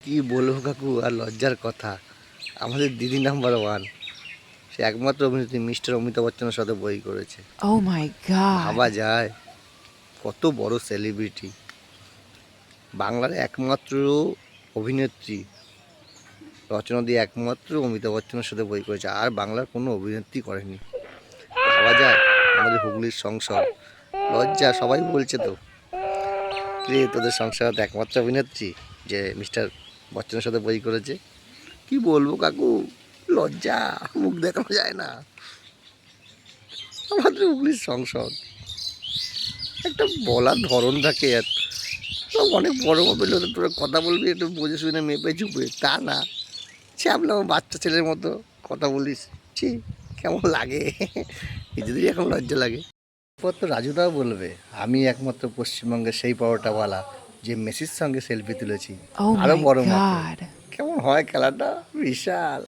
কি বলবো কাকু, আর লজ্জার কথা। আমাদের দিদি নাম্বার ওয়ান, সে একমাত্র অভিনেত্রী মিস্টার অমিতাভ বচ্চনের সাথে বই করেছে। Oh my ভাবা God. যায় কত বড় সেলিব্রিটি, বাংলার একমাত্র অভিনেত্রী। রচনা দিয়ে একমাত্র অমিতাভ বচ্চনের সাথে বই করেছে, আর বাংলার কোনো অভিনেত্রী করেনি। ভাবা যায় আমাদের হুগলির সংসদ। লজ্জা, সবাই বলছে তো, কে তোদের সংসার একমাত্র অভিনেত্রী যে মিস্টার বচ্চনের সাথে বই করেছে। কি বলবো কাকু, লজ্জা, মুখ দেখানো যায় না। আমাদের হুগলির সংসদ, একটা বলার ধরন থাকে। আর সব অনেক বড় মোবাইল হতো, তোরা কথা বলবি একটু বুঝে শুনে মেপে চুপে, তা না, ছ্যাবলা বাচ্চা ছেলের মতো কথা বলিস। ছি, কেমন লাগে, নিজেদেরই এখন লজ্জা লাগে। এরপর তো রাজুদাও বলবে আমি একমাত্র পশ্চিমবঙ্গের সেই পরোটাওয়ালা যে মেসির সঙ্গে সেলফি তুলেছি, Oh আরও my বড় মাপের। God. কেমন হয় খেলাটা, বিশাল।